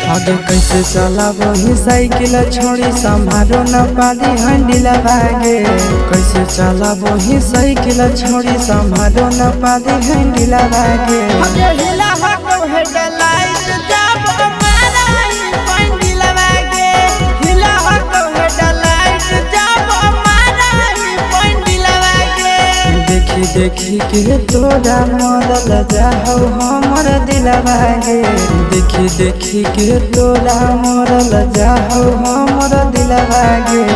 आगे कैसे चलाबो ही साइकिल छोड़ी संभारो न पाली हंडिला भागे। कैसे चलाबो ही साइकिल छोड़ी संभारो न पाली हंडिला भागे। देखी देखी के तोरा मरल जाहौ हमर दिलवागे। देखी देखी के तोरा मरल जाहौ हमर दिलवागे।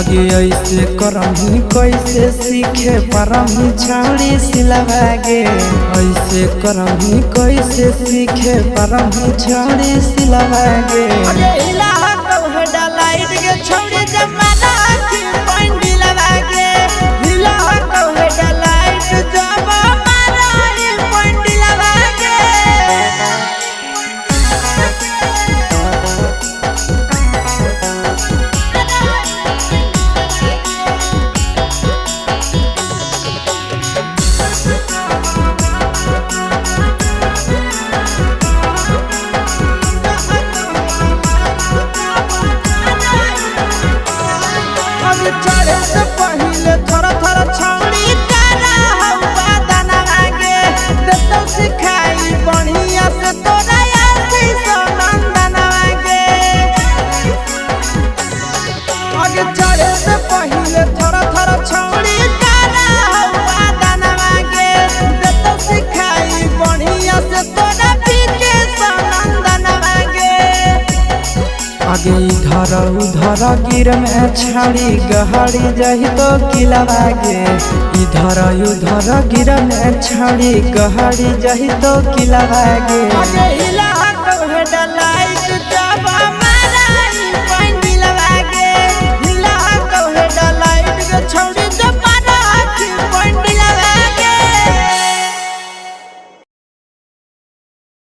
आगे ऐसे करही कैसे सीखे परही छौड़ी सिलवागे। ऐसे करही कैसे सीखे परही छौड़ी सिलवागे। चढ़े से पहले थोड़ा थोड़ा छौड़ी तारा हवा दाना आगे देतो सिखाई बढ़िया से तोरा आसी सनंदन आगे। आगे चढ़े से पहले थोड़ा थोड़ा छौड़ी तारा हवा दाना आगे देतो सिखाई बढ़िया से तोरा पीके सनंदन आगे। आगे इधर उधर गिर में छाड़ी गहरी जही तो किलवागे। इधर उधर गिर में छाड़ी गहरी जही तो किलवागे। आगे हिला तो है डलाई